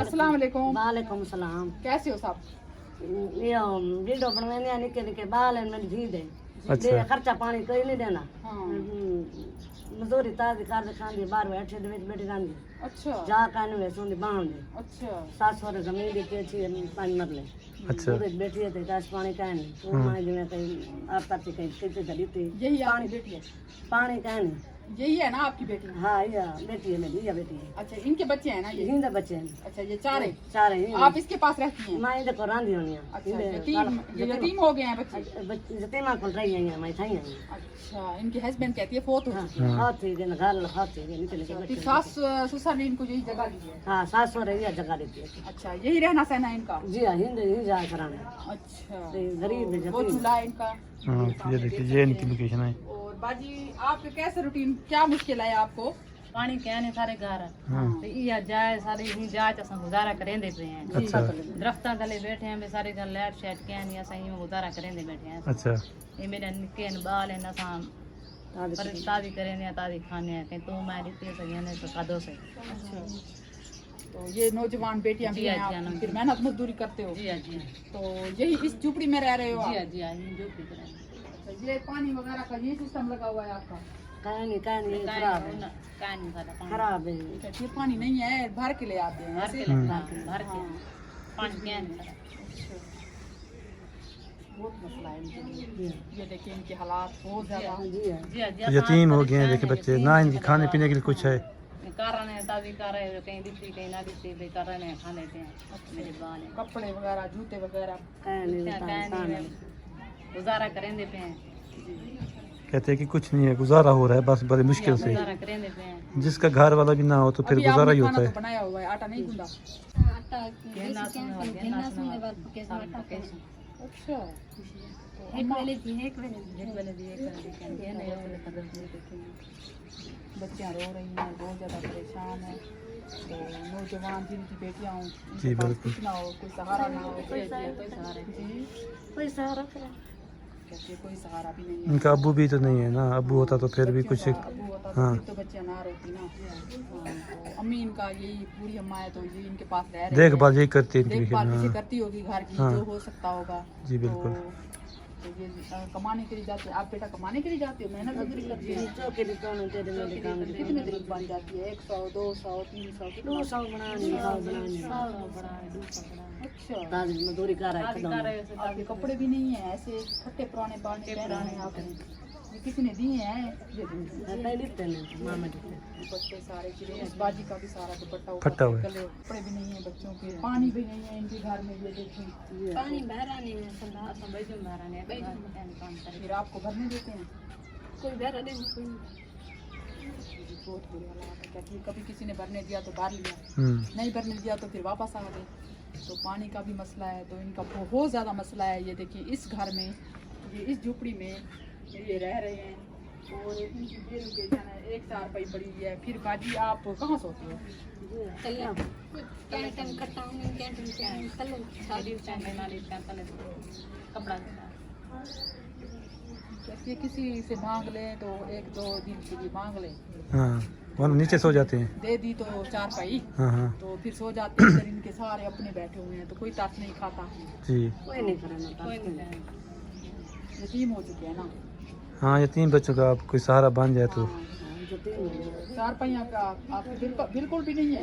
अस्सलाम वालेकुम। वालेकुम सलाम। कैसे हो सब? ये वीडियो बनवाने निके निके बाल है मेरी धी दे अच्छा। खर्चा पानी कोई नहीं देना। हाँ। मजदूरी ताजी कर खांदी बाहर बैठे दे बैठी रहंदी अच्छा जा कान वे सोंदी बांध दे अच्छा सास वाले जमीन दी के छी 5 मरले अच्छा ਉਹਦੇ ਬੇਟੀ ਤੇ ਦਾਸ ਪਾਣੀ ਕਹਿਣ ਉਹ ਮਾਂ ਜਿਵੇਂ ਕਈ ਆਪ ਕਰਤੀ ਕਈ ਕਿਤੇ ਦੜੀ ਤੇ यही आपकी बेटी है? पानी कहने यही है ना आपकी बेटी? हाँ ये बेटी है मेरी ये बेटी है अच्छा इनके बच्चे हैं ना ये? हिंद बच्चे हैं अच्छा ये चारे सारे ही आप इसके पास रहती हैं? माँ इधर को रांधी होनी है अच्छा ये यतीम हो गए हैं बच्चे? जतीमा को रही हैं मैं थाई हैं अच्छा इनकी हस्बैंड कहती है फोत हो चुकी है। हाथ ही दिन घर हाथ ही निकल के फिर सास ससुर ने इनको यही जगह दी है? हाँ सास हो रही है जगह देती है अच्छा यही रहना सहना इनका? जी हाँ हिंद ही जाया कराने अच्छा गरीब वो चूल्हा है इनका। हाँ ये देखिए ये इनकी लोकेशन है। और बाजी आपके कैसे रूटीन क्या मुश्किल है आपको? पानी कहने सारे घर हाँ ते इया जाए सारे ही जाए असां गुजारा करेंदे पे हैं। अच्छा दरख्तां तले बैठे हैं बे सारे घर लाइट शेट के हैं असां यूं गुजारा करेंदे बैठे हैं। अच्छा ये मेरे निके न बाल हैं असां पर ताजी करेंदे ताजी खाने हैं कहीं तू मैं दिते सही ने तो कादो से। अच्छा तो ये नौजवान बेटियां भी हैं आप फिर मेहनत मजदूरी करते हो? जी हां जी हां तो यही इस झुपड़ी में रह रहे हो जी आप? हां जी हां जो भी करें। अच्छा ये पानी वगैरह का ये सिस्टम लगा हुआ है आपका? कहनी खराब है कान नहीं खाता पानी खराब है अच्छा ये पानी नहीं है भर के ले आते हैं भर ऐसे? के भर के पानी कहने अच्छा बहुत मसला है इनके लिए। ये देखिए इनके हालात बहुत ज्यादा जी हाँ जी हां जी यतीम हो गए हैं देखिए बच्चे ना इनके खाने पीने के लिए कुछ है। कारण है ताजी कर रहे कहीं दिखती कहीं ना दिखती बे कर रहे हैं खाने पे मेरे बाल हैं कपड़े वगैरह जूते वगैरह कहनी गुजारा करेंदे पे हैं कहते हैं कि कुछ नहीं है गुजारा हो रहा है बस बड़ी मुश्किल से। गुजारा करेंदे पे हैं। जिसका घर वाला भी ना हो तो फिर अभी गुजारा आपने ही होता खाना है। तो बनाया हुआ है आटा नहीं गूंदा? कहना सुनवा कहना सुनवा कैसे अच्छा तो एक वाले दी एक वाले दी कहने वाले कदम नहीं देखेंगे। बच्चियाँ रो रही हैं बहुत ज़्यादा परेशान है। तो नौजवान जिनकी बेटियाँ हों जी, उनके पास बिल्कुल। कुछ ना हो कोई सहारा ना हो कोई सहारा जी कोई सहारा करे कहते कोई सहारा भी नहीं है। इनका अब्बू भी तो नहीं है ना अब्बू होता तो फिर भी कुछ बच्चियों का अबू होता तो हाँ। फिर तो बच्चियाँ ना रोती ना। हाँ, तो अम्मी इनका यही पूरी अम्मा है तो ये इनके पास रह रही है। देखभाल यही करती है इनकी। देखभाल हाँ किसी करती होगी घर की हाँ। जो हो सकता होगा। जी, बिल्कुल। तो ये कमाने के लिए जाते हैं आप बेटा कमाने के लिए जाते हो मेहनत मजदूरी करते हैं? जो के दोनों तेरे मेरे काम कितने दिन बन जाती है 100 200 300 कितना? 200 बनानी 100 बनानी अच्छा ताजी मजदूरी कर रहा है आपके कपड़े भी नहीं है ऐसे फटे पुराने पाने पहने हैं आपने ये किसी ने दिए हैं? ये दिखते हैं मामा दिखते दुपट्टे सारे गिरे इस बाजी का भी सारा दुपट्टा फटा हुआ है। गले कपड़े भी नहीं है बच्चों के पानी भी नहीं है इनके घर में ये देखें पानी बहरा नहीं है सब बैठे बहरा नहीं है काम करे फिर आपको भरने देते हैं? कोई बहरा नहीं कोई बहुत बुरे हालात है कहती है कभी किसी ने भरने दिया तो भर लिया नहीं भरने दिया तो फिर वापस आ गए। तो पानी का भी मसला है तो इनका बहुत ज़्यादा मसला है। ये देखिए इस घर में ये इस झुपड़ी में ये रह रहे हैं और इनकी ये लोकेशन है एक चारपाई पड़ी हुई है। फिर बाजी आप कहाँ सोते हो? कपड़ा जैसे किसी से मांग लें तो 1-2 दिन के लिए मांग लें हाँ वो नीचे सो जाते हैं। दे दी तो चारपाई हाँ हाँ तो फिर सो जाते हैं। इधर इनके सारे अपने बैठे हुए हैं तो कोई तरस नहीं खाता। जी कोई नहीं कराना यतीम हो चुके हैं ना। हाँ ये 3 बच्चों का आप कोई सहारा बन जाए तो जो तीन चारपाइयाँ का आप बिल्कुल भी नहीं है।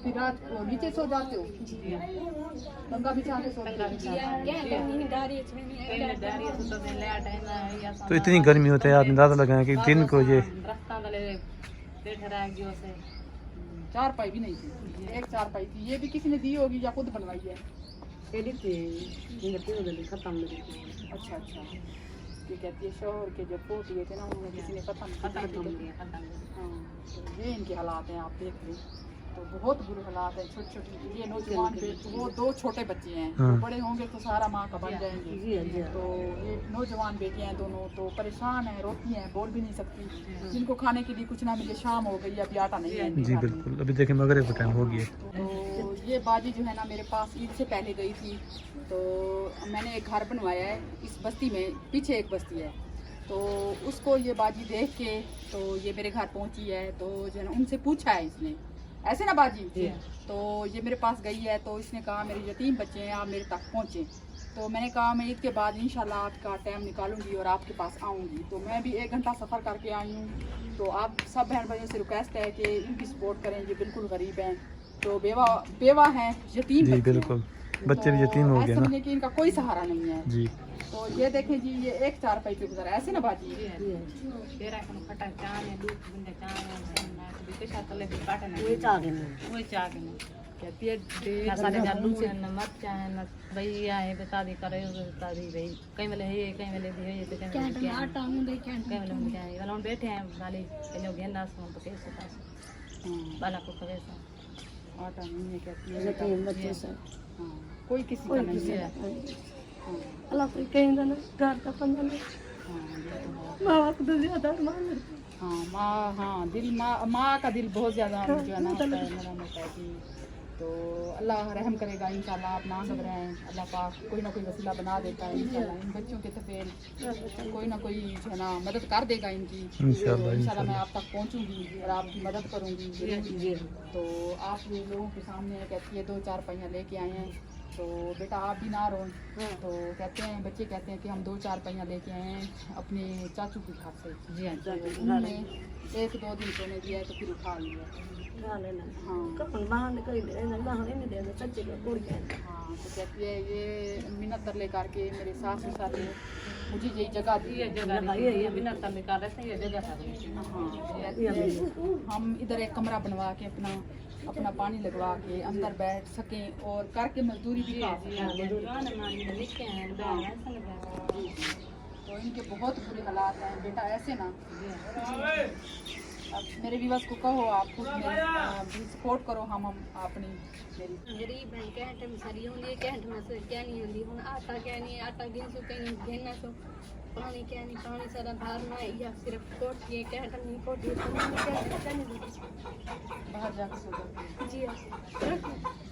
फिर रात को नीचे सो जाते हो? गंगा बिछा के सोते हो? तो इतनी गर्मी होती है आप अंदाजा लगाएं कि दिन को ये चारपाई भी नहीं थी एक चारपाई थी ये भी किसी ने दी होगी या खुद बनवाई है? खत्म अच्छा अच्छा ये कहती है शोहर के जो फोट हुए थे ना उन्होंने किसी ने खत्म हाँ तो ये इनके हालात हैं आप देख लें तो बहुत बुरे हालात हैं। छोटे छोटे ये नौजवान वो 2 छोटे बच्चे हैं हाँ। तो बड़े होंगे तो सारा माँ का बन जाएंगे। तो ये नौजवान बेटियां हैं दोनों तो परेशान हैं रोती हैं बोल भी नहीं सकती। जिनको खाने के लिए कुछ ना मिले शाम हो गई अभी आटा नहीं है जी बिल्कुल अभी देखें मगरिब का टाइम हो गया। तो ये बाजी जो है ना मेरे पास ईद से पहले गई थी तो मैंने एक घर बनवाया है इस बस्ती में पीछे एक बस्ती है तो उसको ये बाजी देख के तो ये मेरे घर पहुंची है तो जो है ना उनसे पूछा है इसने ऐसे ना बाजी। जी। तो ये मेरे पास गई है, तो इसने कहा मेरे यतीम बच्चे हैं, आप मेरे तक पहुँचे। तो मैंने कहा मैं ईद के बाद इंशाल्लाह आपका टाइम निकालूंगी और आपके पास आऊँगी। तो मैं भी 1 घंटा सफ़र करके आई हूँ। तो आप सब बहन भाइयों से रिक्वेस्ट है कि इनकी सपोर्ट करें, ये बिल्कुल गरीब हैं, तो बेवा हैं, यतीम जी बच्चे हैं। बिल्कुल, बच्चे भी यतीम हो ऐसे गए ना समझिए कि इनका कोई सहारा नहीं है। जी। तो ये देखें जी, ये 1 4 पे गुजरा, ऐसे ना बाजी। तेरा कम खटा चाने दूध बंदे चाने ना कभी कैसा तले भी काटना वही चाह के नहीं वही चाह के ना कहती है ना सारे जालू से न मत चाहे न भैया है बता दी करे बता दी भाई कहीं वाले है कहीं वाले भी है तो कहीं वाले आटा मुंडे कहीं वाले मुंडे है वाला बैठे हैं वाले कहीं गेंदा से तो कैसे पास बाला को कैसा आटा नहीं है, कहती है यतीम बच्चे से हाँ, कोई किसी का नहीं है। अल्लाह कोई कहीं ना घर का पंजा नहीं हाँ, ये तो है। माँ बाप तो ज्यादा मान हाँ माँ, हाँ दिल माँ का दिल बहुत ज़्यादा जो है ना होता है, मेरा होता है कि तो अल्लाह रहम करेगा इंशाल्लाह। आप ना घबराएं, अल्लाह पाक कोई ना कोई वसीला बना देता है इंशाल्लाह। इन बच्चों के सफ़ेद कोई ना कोई जो है ना मदद कर देगा इनकी इंशाल्लाह, इंशाल्लाह। मैं आप तक पहुंचूंगी और आपकी मदद करूंगी। तो आप ये लोगों के सामने कहती है 2 4 पहिया लेके आए हैं, तो बेटा आप भी ना रोएं। तो कहते हैं बच्चे कहते हैं कि हम 2 4 पहिया लेके आए हैं अपने चाचू की घर से। जी हाँ तो उन्होंने 1 2 दिन सोने दिया है, तो फिर उठा लिया। हाँ हाँ कौन बाहर निकल दे ना बाहर नहीं दे सच्चे को कोई कहता हाँ, तो कहती है ये मिन्नत तरले करके मेरे सास ससुर ने मुझे यही जगह दी ये है। जगह ये बिना तले का रहते ये जगह था हाँ, कहती है हम इधर एक कमरा बनवा के अपना पानी लगवा के अंदर बैठ सकें और करके मजदूरी भी खा सकें। लिखे हैं तो इनके बहुत बुरे हालात हैं बेटा, ऐसे ना। अब मेरे विवास को कहो आप खुद भी सपोर्ट करो, हम अपनी मेरी गरीब हैं कैंट में सरी होंदी कैंट में से क्या नहीं होंदी हुन आटा क्या नहीं आटा गिनसो कहीं घेना सो पानी क्या नहीं पानी सारा धारना या सिर्फ कोट ये कैंट नहीं कोट ये क्या नहीं बाहर जाकर सो जाते जी हाँ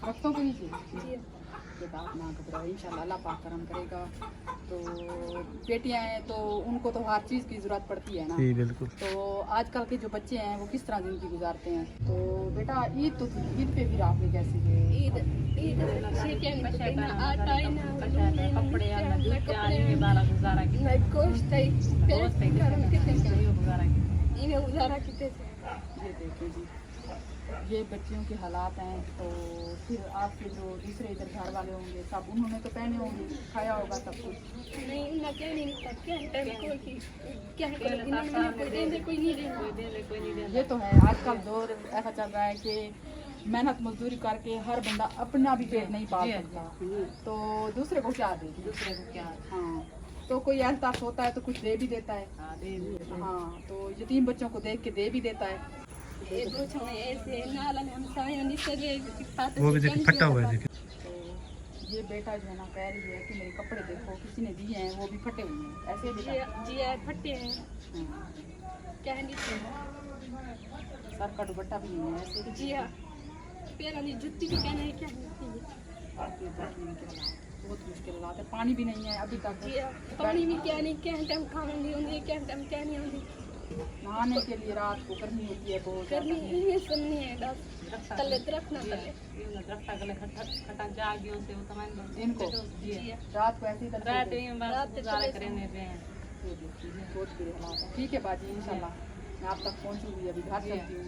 वक्तों को ही जी जी ये बात ना घबराओ, इंशाल्लाह अल्लाह पाक करम करेगा। तो बेटियां हैं तो उनको तो हर चीज़ की ज़रूरत पड़ती है ना। जी बिल्कुल। तो आजकल के जो बच्चे हैं वो किस तरह ज़िंदगी गुजारते हैं। तो बेटा ईद तो थी, ईद पे फिर आपने कैसे किए? ईद से क्या नहीं ना आटा ही ना कपड़े कपड़े बाला गुजारा की ना गोश्त है दोस्त है करम कितने का गुजारा की इन्हें गुजारा कितने ये देखें जी, ये बच्चियों के हालात हैं। तो फिर आपके जो दूसरे इधर घर वाले होंगे सब उन्होंने तो पहने होंगे, खाया होगा सब कुछ। नहीं ना क्या नहीं था क्या टाइम कोई क्या है इन्होंने कोई देंगे कोई नहीं देंगे कोई नहीं दे ये तो है, आजकल दौर ऐसा चल रहा है कि मेहनत मजदूरी करके हर बंदा अपना भी पेट नहीं पाल सकता, तो दूसरे को क्या दे। दूसरे को क्या हाँ, तो कोई एहसास होता है तो कुछ दे भी देता है। हाँ, तो यतीम बच्चों को देख के दे भी देता है। ये दो छमे ऐसे नाला में हम साया निसरे पाते वो भी देखिए फटा हुआ है देखिए। तो ये बेटा जो है ना कह रही है कि मेरे कपड़े देखो किसी ने दिए हैं वो भी फटे हुए हैं, ऐसे बेटा। जी है फटे हैं हाँ, क्या नीचे सर का दुपट्टा भी नहीं है ऐसे। जी हाँ पैरों की जुत्ती भी कहना है क्या नहीं आपके बैठने के हालात बहुत मुश्किल हालात है, पानी भी नहीं है अभी तक। जी हाँ पानी भी क्या नहीं क्या टाइम खाना नहीं होती क्या टाइम क्या नहीं होती नहाने के लिए रात को गर्मी होती है बहुत करनी ज़्यादा। ये सुननी है बस तले दरख्त ना तले रखता गले खटा जागियों से वो तमाम इनको जी हाँ रात को ऐसे ही करते रात थे। में बस गुजारा करने दे हैं बहुत बुरे हालात हैं। ठीक है बाजी, इंशाल्लाह मैं आप तक पहुंचूंगी, अभी घर चलती हूँ।